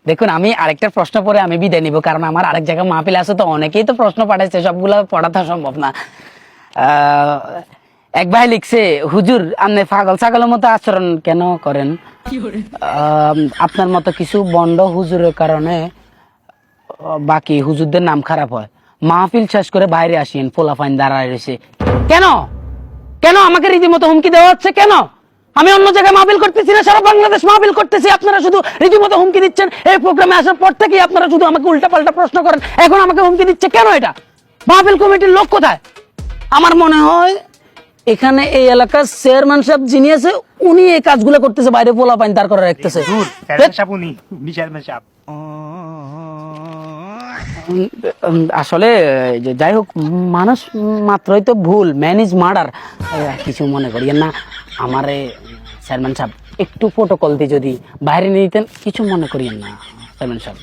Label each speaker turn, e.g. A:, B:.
A: দেখুন আমি আরেকটা প্রশ্ন পরে আমি বিদায় নিব, কারণ আমার আরেক জায়গায় মাহফিল আছে, তো অনেকেই তো প্রশ্ন পাঠাইছে, সবগুলো পড়াতে সম্ভব না। আহ, এক ভাই লিখছে, হুজুর আপনি পাগল ছাগলের মতো আচরণ কেন করেন? আপনার মতো কিছু বন্ড হুজুরের কারণে বাকি হুজুরদের নাম খারাপ হয়। মাহফিল শেষ করে বাইরে আসেন, পোলাপাইন দাঁড়ায় রয়েছে। কেন কেন আমাকে রীতিমতো হুমকি দেওয়া হচ্ছে? কেন আমি অন্য জায়গায় মাহফিল করতেছি না, সারা বাংলাদেশ মাহফিল করতেছি, আপনারা শুধু রীতিমতো হুমকি দিচ্ছেন। এই প্রোগ্রামে আসার পর থেকেই আপনারা শুধু আমাকে উল্টাপাল্টা প্রশ্ন করেন, এখন আমাকে হুমকি দিচ্ছে কেন? এটা মাহফিল কমিটির লোক কোথায়? আমার মনে হয় এখানে এই এলাকার চেয়ারম্যান সাহেব যিনি আছে, উনি এই কাজগুলো করতেছে, বাইরে পোলাপাইন দাঁড় করে রাখতেছে। আসলে যাই হোক, মানুষ মাত্রই তো ভুল, ম্যান ইজ মার্ডার। কিছু মনে করিয়েন না। আমারে চেয়ারম্যান সাহেব একটু প্রোটোকল দিয়ে যদি বাইরে নিয়ে নিতেন, কিছু মনে করিয়েন না চেয়ারম্যান সাহেব।